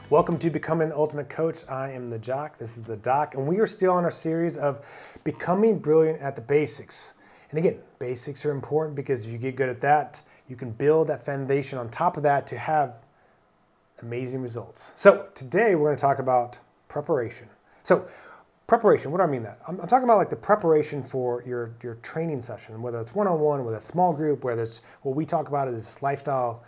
Welcome to Becoming the Ultimate Coach. I am the Jock. This is the Doc, and we are still on our series of becoming brilliant at the basics. And again, basics are important because if you get good at that, you can build that foundation on top of that to have amazing results. So today we're going to talk about preparation. So preparation, what do I mean that? I'm talking about like the preparation for your training session, whether it's one-on-one, whether it's small group, whether it's what we talk about is lifestyle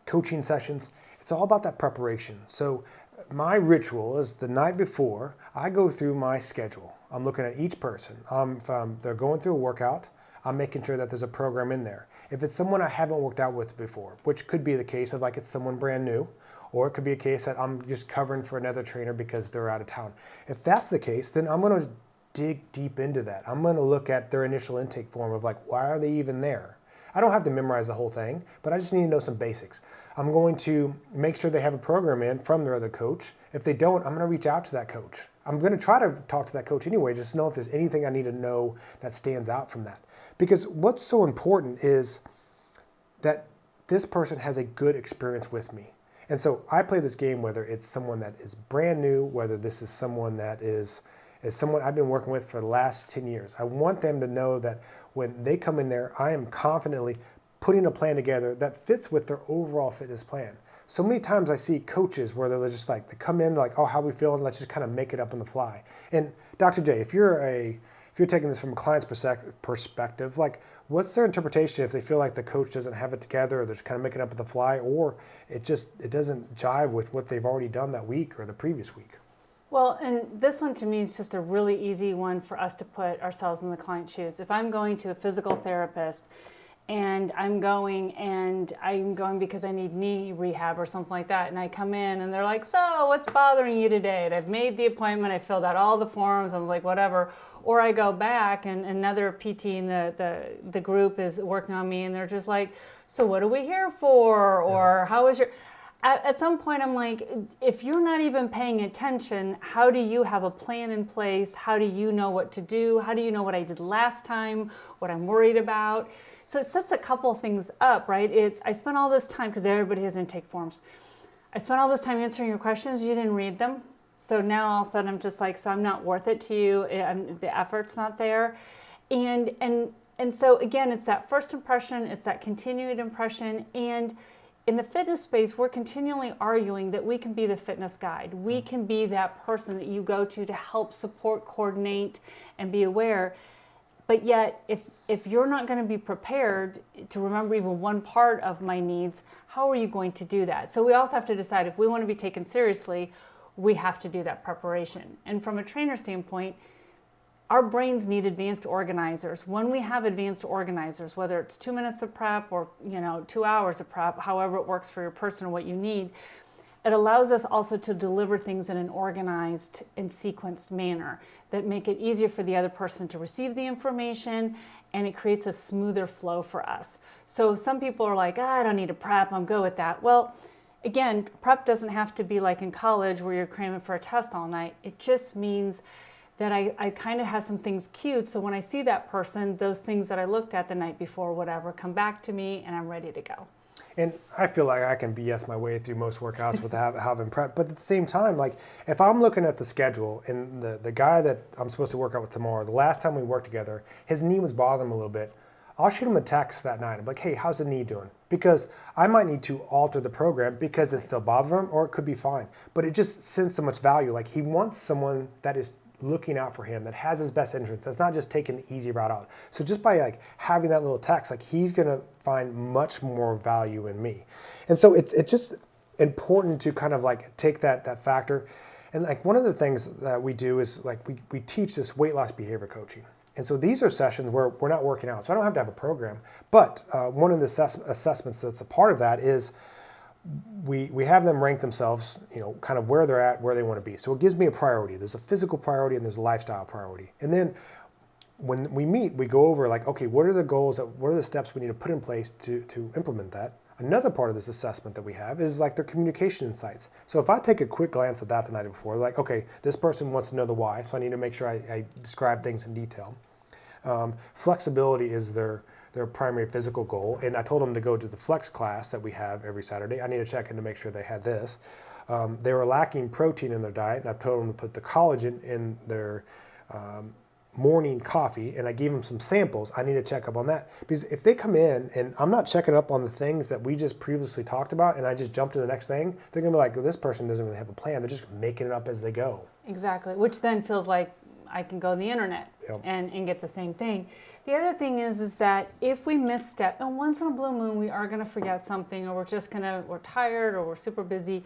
coaching sessions. It's all about that preparation. So my ritual is the night before, I go through my schedule. I'm looking at each person. If they're going through a workout, I'm making sure that there's a program in there. If it's someone I haven't worked out with before, which could be the case of like it's someone brand new, or it could be a case that I'm just covering for another trainer because they're out of town. If that's the case, then I'm going to dig deep into that. I'm going to look at their initial intake form of like, why are they even there? I don't have to memorize the whole thing, but I just need to know some basics. I'm going to make sure they have a program in from their other coach. If they don't, I'm going to reach out to that coach. I'm going to try to talk to that coach anyway, just to know if there's anything I need to know that stands out from that. Because what's so important is that this person has a good experience with me. And so I play this game whether it's someone that is brand new, whether this is someone that is someone I've been working with for the last 10 years. I want them to know that when they come in there, I am confidently putting a plan together that fits with their overall fitness plan. So many times I see coaches where they're just like, they come in like, oh, how we feeling? Let's just kind of make it up on the fly. And Dr. J, if you're taking this from a client's perspective, like what's their interpretation if they feel like the coach doesn't have it together or they're just kind of making it up on the fly, or it doesn't jive with what they've already done that week or the previous week? Well, and this one to me is just a really easy one for us to put ourselves in the client's shoes. If I'm going to a physical therapist and I'm going because I need knee rehab or something like that, and I come in and they're like, so what's bothering you today? And I've made the appointment, I filled out all the forms, I was like, whatever. Or I go back and another PT in the group is working on me and they're just like, so what are we here for? Or how is your... At some point, I'm like, if you're not even paying attention, how do you have a plan in place? How do you know what to do? How do you know what I did last time, what I'm worried about? So it sets a couple things up, right? I spent all this time, because everybody has intake forms. I spent all this time answering your questions. You didn't read them. So now all of a sudden I'm just like, so I'm not worth it to you. The effort's not there. And so again, it's that first impression, it's that continued impression. And in the fitness space, we're continually arguing that we can be the fitness guide. We can be that person that you go to help support, coordinate, and be aware. But yet, if you're not going to be prepared to remember even one part of my needs, how are you going to do that? So we also have to decide if we want to be taken seriously, we have to do that preparation. And from a trainer standpoint, our brains need advanced organizers. When we have advanced organizers, whether it's 2 minutes of prep or 2 hours of prep, however it works for your person or what you need, it allows us also to deliver things in an organized and sequenced manner that make it easier for the other person to receive the information, and it creates a smoother flow for us. So some people are like, I don't need a prep, I'm good with that. Well, again, prep doesn't have to be like in college where you're cramming for a test all night. It just means that I kind of have some things cued, so when I see that person, those things that I looked at the night before, whatever, come back to me and I'm ready to go. And I feel like I can BS my way through most workouts without having prep, but at the same time, like if I'm looking at the schedule and the guy that I'm supposed to work out with tomorrow, the last time we worked together, his knee was bothering him a little bit, I'll shoot him a text that night. I'm like, hey, how's the knee doing? Because I might need to alter the program because it's still bothering him, or it could be fine. But it just sends so much value. Like he wants someone that is looking out for him, that has his best interest, that's not just taking the easy route out. So just by like having that little text, like he's gonna find much more value in me. And so it's just important to kind of like take that factor. And like one of the things that we do is like we teach this weight loss behavior coaching. And so these are sessions where we're not working out. So I don't have to have a program, but one of the assessments that's a part of that is we have them rank themselves, kind of where they're at, where they want to be. So it gives me a priority. There's a physical priority and there's a lifestyle priority. And then when we meet, we go over like, okay, what are the goals, what are the steps we need to put in place to implement that? Another part of this assessment that we have is like their communication insights. So if I take a quick glance at that the night before, like, okay, this person wants to know the why, so I need to make sure I describe things in detail. Flexibility is their primary physical goal, and I told them to go to the flex class that we have every Saturday. I need to check in to make sure they had this. they were lacking protein in their diet, and I've told them to put the collagen in their morning coffee, and I gave them some samples. I need to check up on that, because if they come in and I'm not checking up on the things that we just previously talked about and I just jump to the next thing, they're gonna be like, well, this person doesn't really have a plan. They're just making it up as they go. Exactly, which then feels like I can go to the internet Yep. and get the same thing. The other thing is that if we misstep, and once in a blue moon we are gonna forget something, or we're tired, or we're super busy.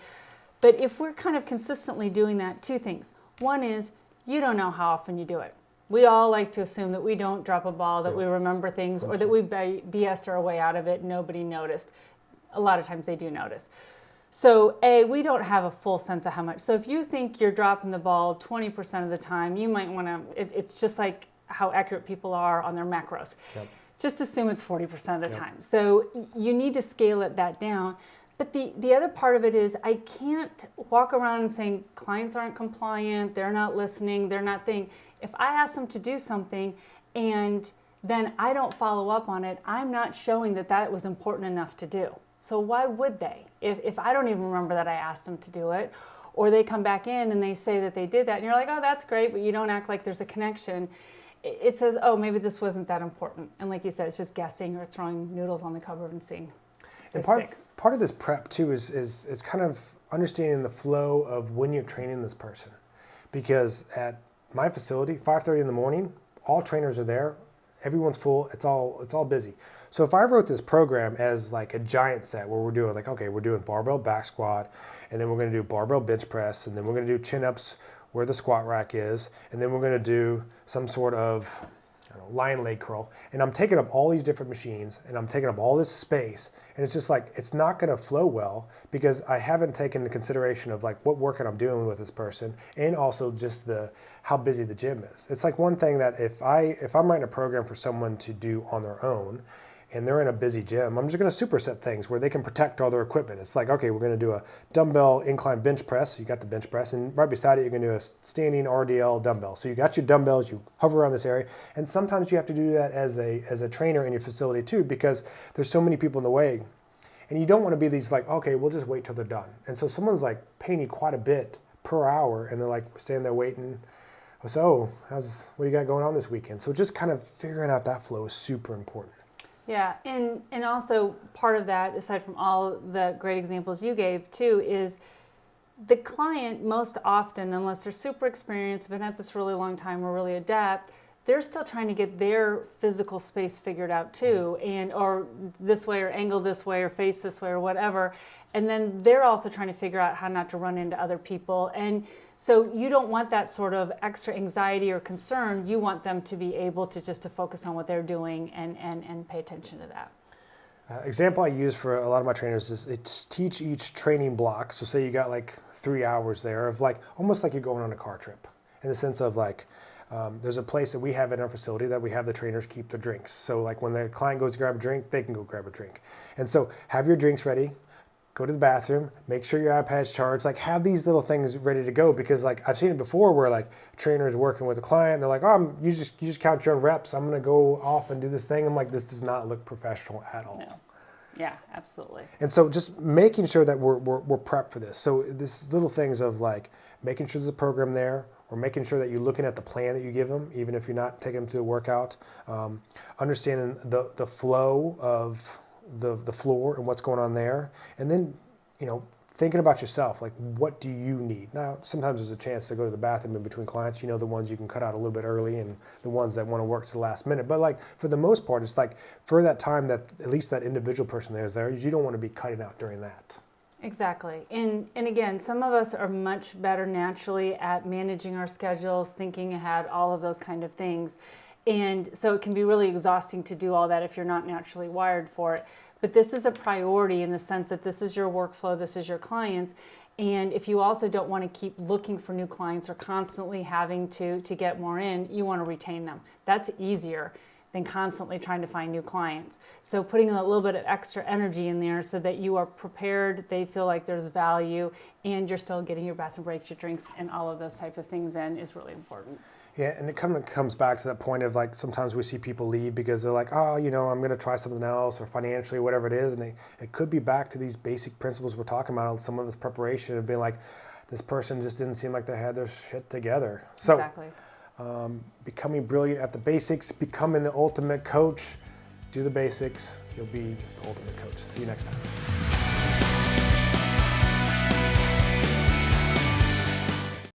But if we're kind of consistently doing that, two things. One is, you don't know how often you do it. We all like to assume that we don't drop a ball, that we remember things, or that we BS'd our way out of it and nobody noticed. A lot of times they do notice. So we don't have a full sense of how much. So if you think you're dropping the ball 20% of the time, you might want to, it's just like how accurate people are on their macros. Yep. Just assume it's 40% of the time. So you need to scale that down. But the other part of it is, I can't walk around and saying clients aren't compliant, they're not listening, they're not thinking. If I ask them to do something and then I don't follow up on it, I'm not showing that was important enough to do. So why would they? If I don't even remember that I asked them to do it, or they come back in and they say that they did that, and you're like, oh, that's great, but you don't act like there's a connection. It says, oh, maybe this wasn't that important. And like you said, it's just guessing or throwing noodles on the cupboard and seeing. And part of this prep too is kind of understanding the flow of when you're training this person. Because at my facility, 5:30 in the morning, all trainers are there, everyone's full, it's all busy. So if I wrote this program as like a giant set where we're doing like, okay, we're doing barbell back squat, and then we're gonna do barbell bench press, and then we're gonna do chin-ups where the squat rack is, and then we're gonna do some sort of lion leg curl, and I'm taking up all these different machines, and I'm taking up all this space, and it's just like, it's not gonna flow well because I haven't taken into consideration of like what workout I'm doing with this person, and also just how busy the gym is. It's like one thing that if I'm writing a program for someone to do on their own, and they're in a busy gym, I'm just gonna superset things where they can protect all their equipment. It's like, okay, we're gonna do a dumbbell incline bench press, you got the bench press, and right beside it, you're gonna do a standing RDL dumbbell. So you got your dumbbells, you hover around this area, and sometimes you have to do that as a trainer in your facility too, because there's so many people in the way. And you don't wanna be these like, okay, we'll just wait till they're done. And so someone's like paying you quite a bit per hour, and they're like standing there waiting. So, what do you got going on this weekend? So just kind of figuring out that flow is super important. Yeah, and also part of that, aside from all the great examples you gave too, is the client most often, unless they're super experienced, been at this really long time or really adept, they're still trying to get their physical space figured out too, or this way, or angle this way, or face this way, or whatever. And then they're also trying to figure out how not to run into other people. And so you don't want that sort of extra anxiety or concern. You want them to be able to just to focus on what they're doing and pay attention to that. Example I use for a lot of my trainers is it's teach each training block. So say you got like 3 hours there of like, almost like you're going on a car trip, in the sense of like, there's a place that we have in our facility that we have the trainers keep their drinks. So like when the client goes to grab a drink, they can go grab a drink. And so have your drinks ready, go to the bathroom, make sure your iPad's charged, like have these little things ready to go, because like I've seen it before where like trainers working with a client, they're like, oh, you just count your own reps, I'm gonna go off and do this thing. I'm like, this does not look professional at all. No. Yeah, absolutely. And so just making sure that we're prepped for this. So this little things of like making sure there's a program there, or making sure that you're looking at the plan that you give them, even if you're not taking them through the workout, understanding the flow of the floor and what's going on there, and then thinking about yourself, like what do you need? Now sometimes there's a chance to go to the bathroom in between clients, the ones you can cut out a little bit early and the ones that want to work to the last minute, but like for the most part, it's like for that time that at least that individual person there is there, you don't want to be cutting out during that. Exactly. And again, some of us are much better naturally at managing our schedules, thinking ahead, all of those kind of things. And so it can be really exhausting to do all that if you're not naturally wired for it. But this is a priority in the sense that this is your workflow, this is your clients. And if you also don't want to keep looking for new clients or constantly having to get more in, you want to retain them. That's easier than constantly trying to find new clients. So putting a little bit of extra energy in there so that you are prepared, they feel like there's value, and you're still getting your bathroom breaks, your drinks, and all of those type of things in is really important. Yeah, and it kind of comes back to that point of like sometimes we see people leave because they're like, oh, I'm going to try something else or financially, whatever it is. And it could be back to these basic principles we're talking about, some of this preparation of being like, this person just didn't seem like they had their shit together. So, Exactly. becoming brilliant at the basics, becoming the ultimate coach, do the basics, you'll be the ultimate coach. See you next time.